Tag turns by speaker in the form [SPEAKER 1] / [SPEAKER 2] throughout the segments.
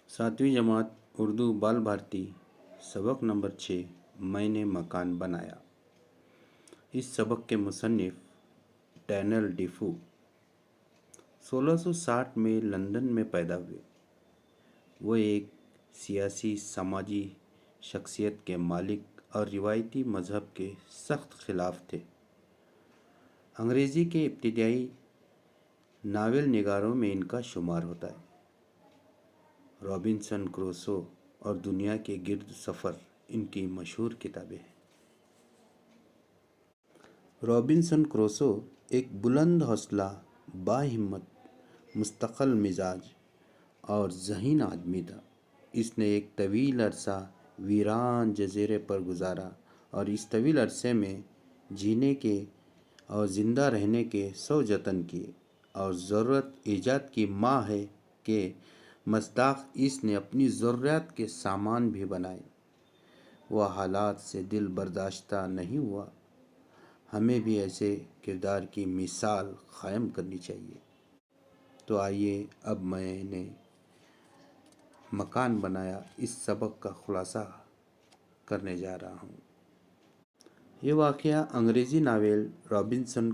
[SPEAKER 1] सातवीं जमात उर्दू बाल भारती सबक नंबर 6 मैंने मकान बनाया। इस सबक के मुसन्निफ डैनियल डिफू 1660 में लंदन में पैदा हुए। वो एक सियासी समाजी शख्सियत के मालिक और रिवायती मज़हब के सख्त खिलाफ थे। अंग्रेज़ी के इब्तिदाई नावल निगारों में इनका शुमार होता है। रॉबिन्सन क्रूसो और दुनिया के गिर्द सफ़र इनकी मशहूर किताबें हैं। रॉबिन्सन क्रूसो एक बुलंद हौसला, बाहिम्मत, मुस्तक़ल मिजाज और ज़हीन आदमी था। इसने एक तवील अरसा वीरान जज़ीरे पर गुजारा और इस तवील अरसे में जीने के और ज़िंदा रहने के 100 जतन किए और ज़रूरत ईजाद की माँ है कि मस्दाक़ इसने अपनी ज़रूरत के सामान भी बनाए। वह हालात से दिल बर्दाश्ता नहीं हुआ। हमें भी ऐसे किरदार की मिसाल कायम करनी चाहिए। तो आइए अब मैंने मकान बनाया इस सबक का खुलासा करने जा रहा हूँ। ये वाक़या अंग्रेज़ी नावल रॉबिन्सन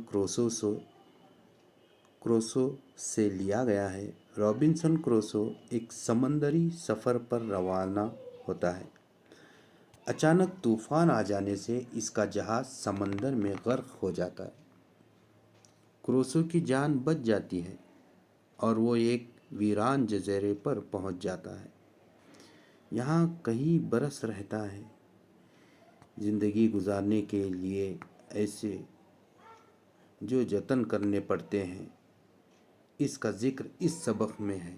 [SPEAKER 1] क्रूसो से लिया गया है। रॉबिन्सन क्रूसो एक समंदरी सफ़र पर रवाना होता है। अचानक तूफ़ान आ जाने से इसका जहाज़ समंदर में गर्क हो जाता है। क्रूसो की जान बच जाती है और वो एक वीरान जज़ीरे पर पहुंच जाता है। यहाँ कई बरस रहता है। ज़िंदगी गुजारने के लिए ऐसे जो जतन करने पड़ते हैं, इसका जिक्र इस सबक में है।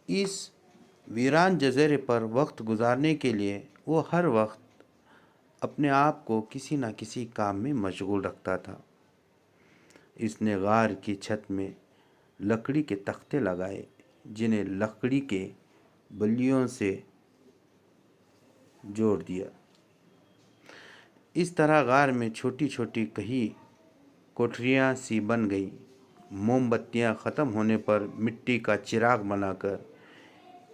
[SPEAKER 1] इस वीरान जज़ीरे पर वक्त गुजारने के लिए वो हर वक्त अपने आप को किसी न किसी काम में मशगूल रखता था। इसने गार की छत में लकड़ी के तख्ते लगाए, जिन्हें लकड़ी के बल्लियों से जोड़ दिया। इस तरह गार में छोटी छोटी कई कोठरियाँ सी बन गई। मोमबत्तियाँ ख़त्म होने पर मिट्टी का चिराग बनाकर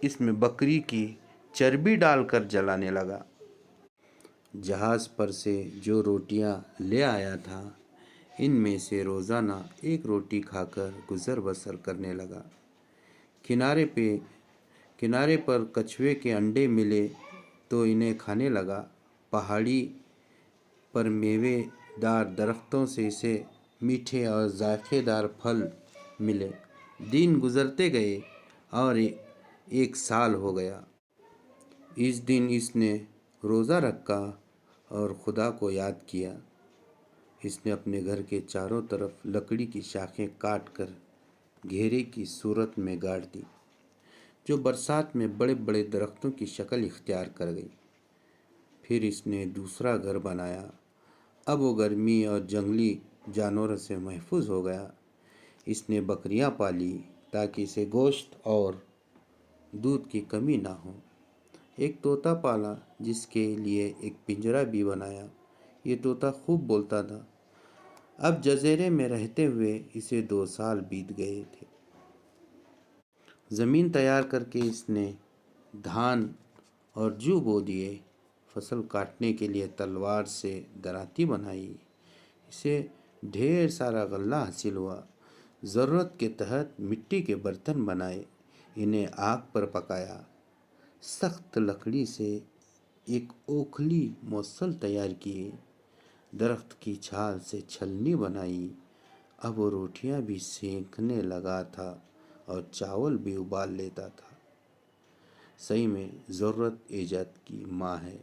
[SPEAKER 1] इसमें बकरी की चर्बी डालकर जलाने लगा। जहाज़ पर से जो रोटियां ले आया था, इनमें से रोज़ाना एक रोटी खाकर गुज़र बसर करने लगा। किनारे पर कछुए के अंडे मिले तो इन्हें खाने लगा। पहाड़ी पर मेवेदार दरख्तों से इसे मीठे और जायकेदार फल मिले। दिन गुज़रते गए और 1 साल हो गया। इस दिन इसने रोज़ा रखा और खुदा को याद किया। इसने अपने घर के चारों तरफ लकड़ी की शाखें काट कर घेरे की सूरत में गाड़ दी, जो बरसात में बड़े बड़े दरख्तों की शक्ल इख्तियार कर गई। फिर इसने दूसरा घर बनाया। अब वो गर्मी और जंगली जानवरों से महफूज हो गया। इसने बकरियां पाली ताकि इसे गोश्त और दूध की कमी ना हो। एक तोता पाला जिसके लिए एक पिंजरा भी बनाया। ये तोता खूब बोलता था। अब जज़ीरे में रहते हुए इसे 2 साल बीत गए थे। ज़मीन तैयार करके इसने धान और जू बो दिए। फसल काटने के लिए तलवार से दराती बनाई। इसे ढेर सारा गल्ला हासिल हुआ। ज़रूरत के तहत मिट्टी के बर्तन बनाए, इन्हें आग पर पकाया। सख्त लकड़ी से एक ओखली मौसल तैयार किए। दरख्त की छाल से छलनी बनाई। अब वो रोटियां भी सेंकने लगा था और चावल भी उबाल लेता था। सही में ज़रूरत ईजाद की माँ है।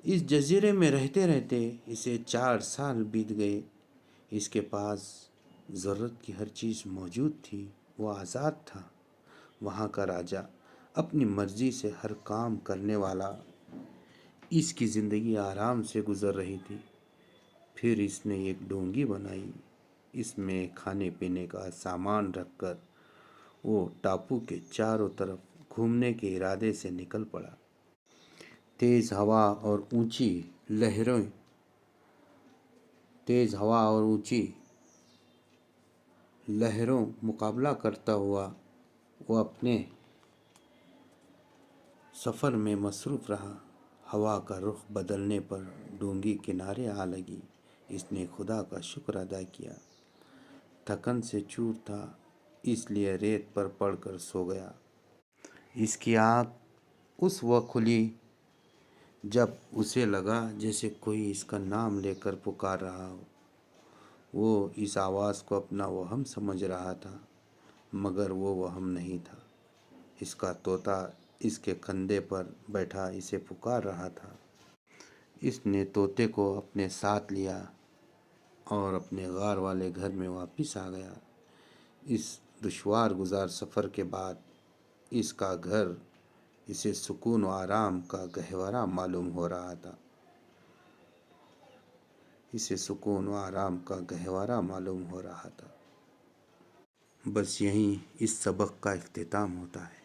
[SPEAKER 1] इस जज़ीरे में रहते रहते इसे 4 साल बीत गए। इसके पास ज़रूरत की हर चीज़ मौजूद थी। वो आज़ाद था। वहाँ का राजा अपनी मर्ज़ी से हर काम करने वाला। इसकी ज़िंदगी आराम से गुज़र रही थी। फिर इसने एक डोंगी बनाई। इसमें खाने पीने का सामान रखकर वो टापू के चारों तरफ घूमने के इरादे से निकल पड़ा। तेज़ हवा और ऊंची लहरों मुकाबला करता हुआ وہ اپنے سفر میں مصروف رہا۔ ہوا کا رخ بدلنے پر ڈونگی کنارے آ لگی۔ اس نے خدا کا شکر ادا کیا۔ تھکن سے چور تھا، اس لیے ریت پر پڑ کر سو گیا۔ اس کی آنکھ اس وقت کھلی جب اسے لگا جیسے کوئی اس کا نام لے کر پکار رہا ہو۔ وہ اس آواز کو اپنا وہم سمجھ رہا تھا، مگر وہ وہم نہیں تھا۔ اس کا طوطا اس کے کندھے پر بیٹھا اسے پکار رہا تھا۔ اس نے طوطے کو اپنے ساتھ لیا اور اپنے غار والے گھر میں واپس آ گیا۔ اس دشوار گزار سفر کے بعد اس کا گھر اسے سکون و آرام کا گہوارہ معلوم ہو رہا تھا۔ بس یہیں اس سبق کا اختتام ہوتا ہے۔